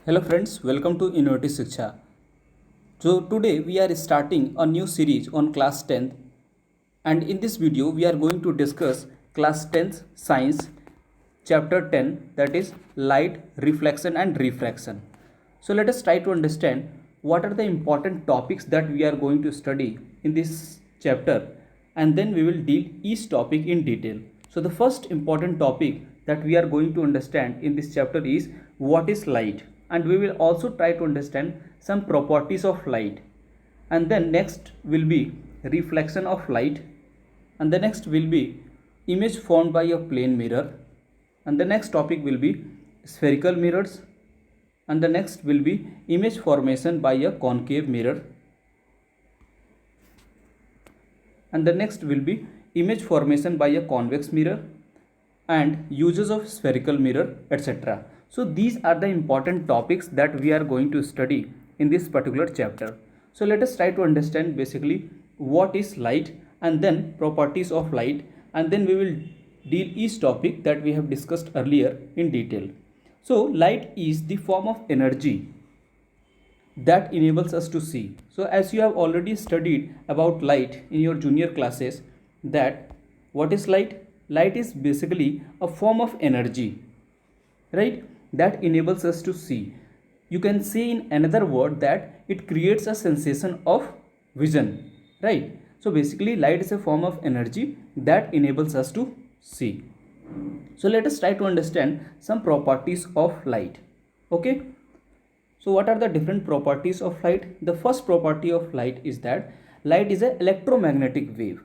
Hello friends, welcome to Innovative Shiksha. So today we are starting a new series on class 10th, and in this video we are going to discuss class 10th science chapter 10, that is light, reflection and refraction. So let us try to understand what are the important topics that we are going to study in this chapter, and then we will deal each topic in detail. So the first important topic that we are going to understand in this chapter is what is light, and we will also try to understand some properties of light. And then next will be reflection of light, and the next will be image formed by a plane mirror, and the next topic will be spherical mirrors, and the next will be image formation by a concave mirror, and the next will be image formation by a convex mirror and uses of spherical mirror, etc. So these are the important topics that we are going to study in this particular chapter. So let us try to understand basically what is light and then properties of light, and then we will deal each topic that we have discussed earlier in detail. So light is the form of energy that enables us to see. So as you have already studied about light in your junior classes, that what is light? Light is basically a form of energy, right, that enables us to see. You can say in another word that it creates a sensation of vision, right? So basically light is a form of energy that enables us to see. So let us try to understand some properties of light. Okay, so what are the different properties of light? The first property of light is that light is an electromagnetic wave.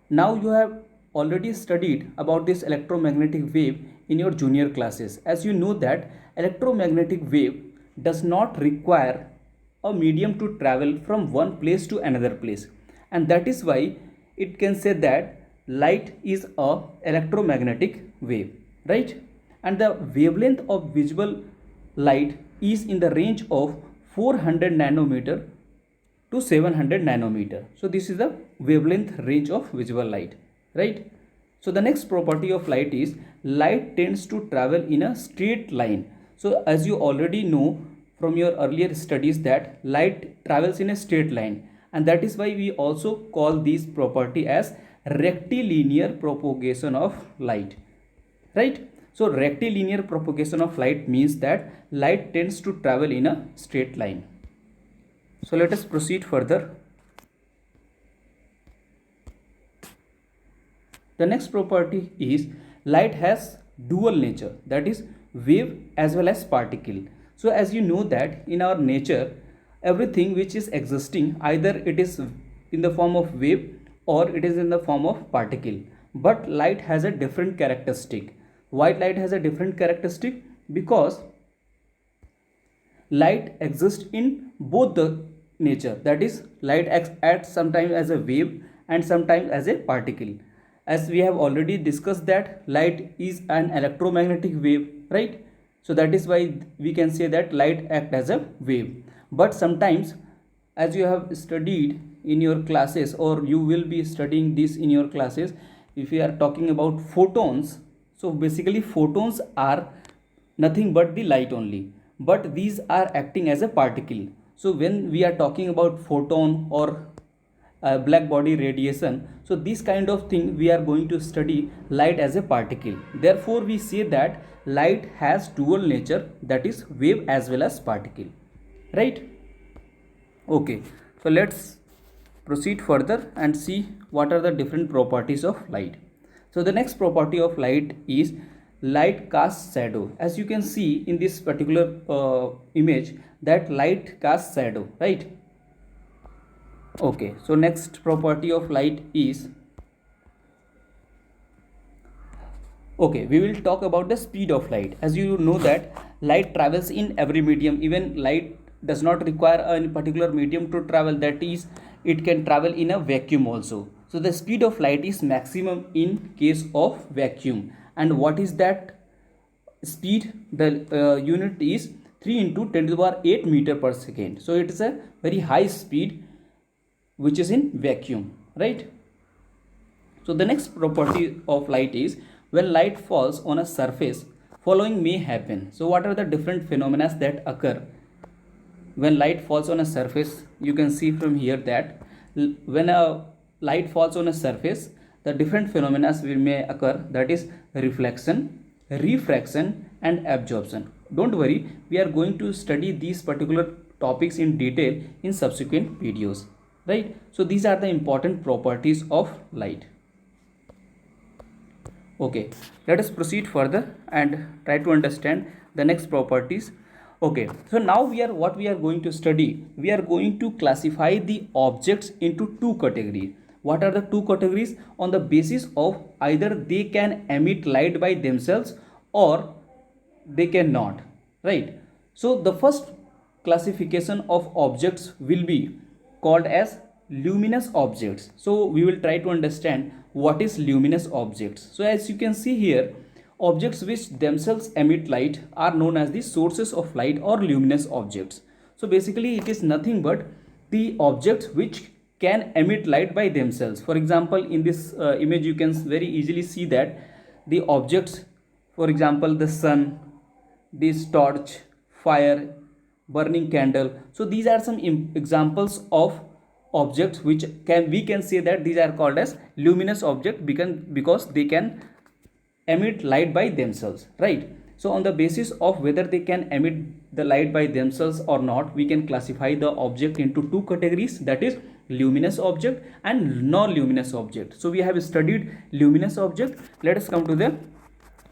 Now you have already studied about this electromagnetic wave in your junior classes. As you know that electromagnetic wave does not require a medium to travel from one place to another place, and that is why it can say that light is a electromagnetic wave, right? And the wavelength of visible light is in the range of 400 nanometer to 700 nanometer. So this is the wavelength range of visible light, right? So the next property of light is light tends to travel in a straight line. So as you already know from your earlier studies that light travels in a straight line, and that is why we also call this property as rectilinear propagation of light, right? So rectilinear propagation of light means that light tends to travel in a straight line. So let us proceed further. The next property is light has dual nature, that is wave as well as particle. So as you know that in our nature, everything which is existing, either it is in the form of wave or it is in the form of particle. But light has a different characteristic. Why light has a different characteristic? Because light exists in both the nature, that is light acts sometimes as a wave and sometimes as a particle. As we have already discussed that light is an electromagnetic wave, right? So that is why we can say that light acts as a wave. But sometimes, as you have studied in your classes, or you will be studying this in your classes, if we are talking about photons, so basically photons are nothing but the light only, but these are acting as a particle. So when we are talking about photon or black body radiation, so this kind of thing we are going to study light as a particle. Therefore we say that light has dual nature, that is wave as well as particle, right? Okay, so let's proceed further and see what are the different properties of light. So the next property of light is light casts shadow. As you can see in this particular image that light casts shadow, right? Okay, so next property of light is, okay, we will talk about the speed of light. As you know that light travels in every medium. Even light does not require a particular medium to travel, that is it can travel in a vacuum also. So the speed of light is maximum in case of vacuum. And what is that speed? The unit is 3 into 10 to the power 8 meter per second. So it is a very high speed which is in vacuum, right? So the next property of light is when light falls on a surface, following may happen. So what are the different phenomena that occur when light falls on a surface? You can see from here that when a light falls on a surface, the different phenomena may occur, that is reflection, refraction and absorption. Don't worry, we are going to study these particular topics in detail in subsequent videos, right? So these are the important properties of light. Okay, let us proceed further and try to understand the next properties. Okay, so now what we are going to study, we are going to classify the objects into two categories. What are the two categories? On the basis of either they can emit light by themselves or they cannot, right? So the first classification of objects will be called as luminous objects. So we will try to understand what is luminous objects. So as you can see here, objects which themselves emit light are known as the sources of light or luminous objects. So basically it is nothing but the objects which can emit light by themselves. For example, in this image you can very easily see that the objects, for example the sun, this torch, fire, burning candle. So these are some examples of objects which we can say that these are called as luminous object because they can emit light by themselves, right? So on the basis of whether they can emit the light by themselves or not, we can classify the object into two categories, that is luminous object and non-luminous object. So we have studied luminous object. Let us come to the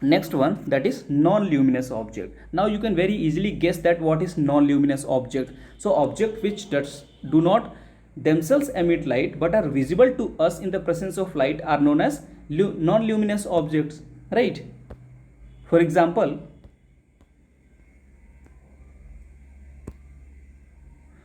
next one, that is non-luminous object. Now you can very easily guess that what is non-luminous object. So object which do not themselves emit light but are visible to us in the presence of light are known as non-luminous objects, right? For example,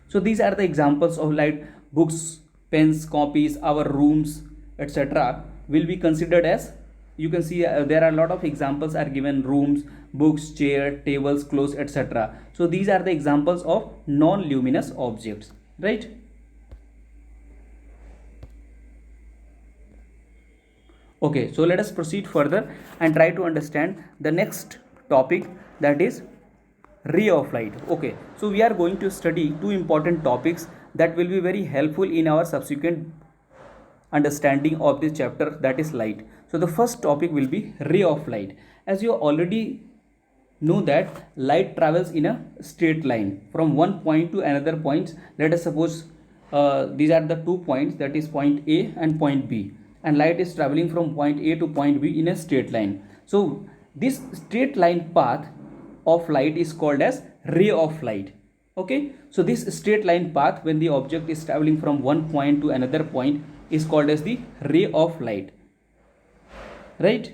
so these are the examples of light. Books, pens, copies, our rooms, etc. will be considered as, you can see there are a lot of examples are given: rooms, books, chair, tables, clothes, etc. So these are the examples of non-luminous objects, right? Okay, so let us proceed further and try to understand the next topic, that is ray of light. Okay, so we are going to study two important topics that will be very helpful in our subsequent understanding of this chapter, that is light. So the first topic will be ray of light. As you already know that light travels in a straight line from one point to another point. Let us suppose these are the 2 points, that is point A and point B, and light is traveling from point A to point B in a straight line. So this straight line path of light is called as ray of light. Okay, so this straight line path when the object is traveling from one point to another point is called as the ray of light, right?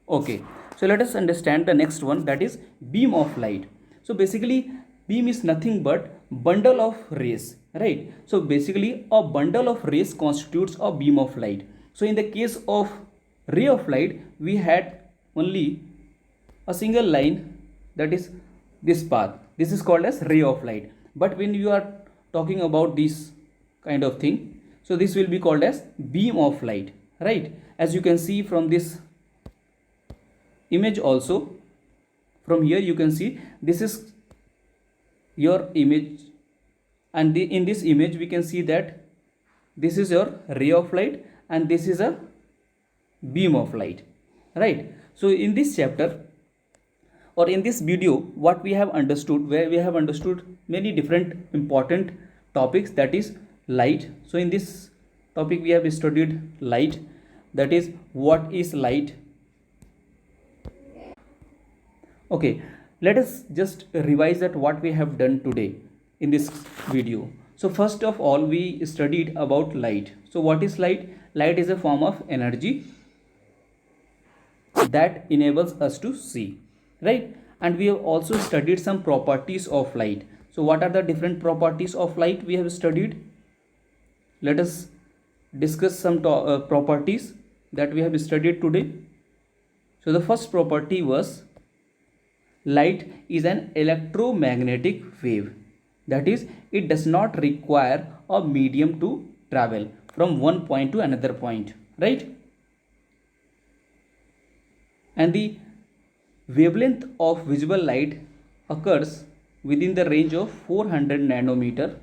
Okay, so let us understand the next one, that is beam of light. So basically beam is nothing but bundle of rays, right? So basically a bundle of rays constitutes a beam of light. So in the case of ray of light, we had only a single line, that is this path. This is called as ray of light. But when you are talking about this kind of thing, so this will be called as beam of light, right? As you can see from this image also, from here you can see this is your image, and in this image we can see that this is your ray of light and this is a beam of light, right? So in this chapter or in this video, what we have understood, where we have understood many different important topics, that is light. So in this topic we have studied light, that is what is light. Okay, let us just revise that what we have done today in this video. So first of all, we studied about light. So what is light? Light is a form of energy that enables us to see, right? And we have also studied some properties of light. So what are the different properties of light we have studied? Let us discuss some properties that we have studied today. So the first property was light is an electromagnetic wave. That is, it does not require a medium to travel from one point to another point, right? And the wavelength of visible light occurs within the range of 400 nanometer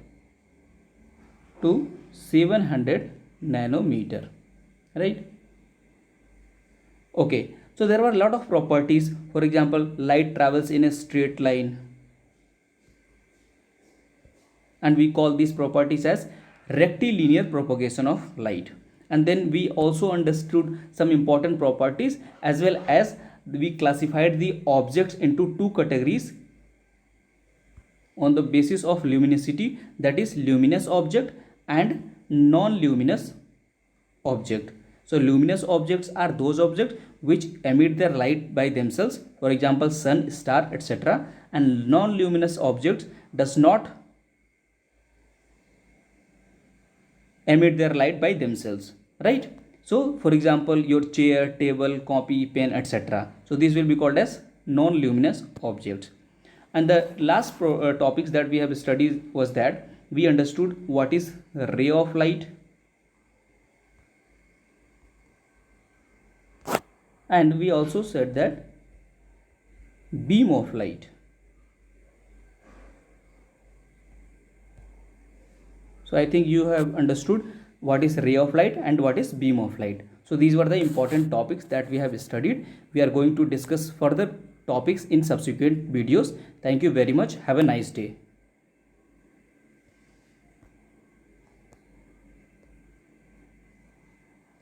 to 700 nanometer, right? Okay, so there were a lot of properties. For example, light travels in a straight line, and we call these properties as rectilinear propagation of light. And then we also understood some important properties, as well as we classified the objects into two categories on the basis of luminosity, that is luminous object and non-luminous object. So luminous objects are those objects which emit their light by themselves, for example sun, star, etc. And non-luminous objects does not emit their light by themselves, right? So for example your chair, table, copy, pen, etc. So these will be called as non-luminous objects. And the last topics that we have studied was that we understood what is ray of light, and we also said that beam of light. So I think you have understood what is ray of light and what is beam of light. So these were the important topics that we have studied. We are going to discuss further topics in subsequent videos. Thank you very much. Have a nice day.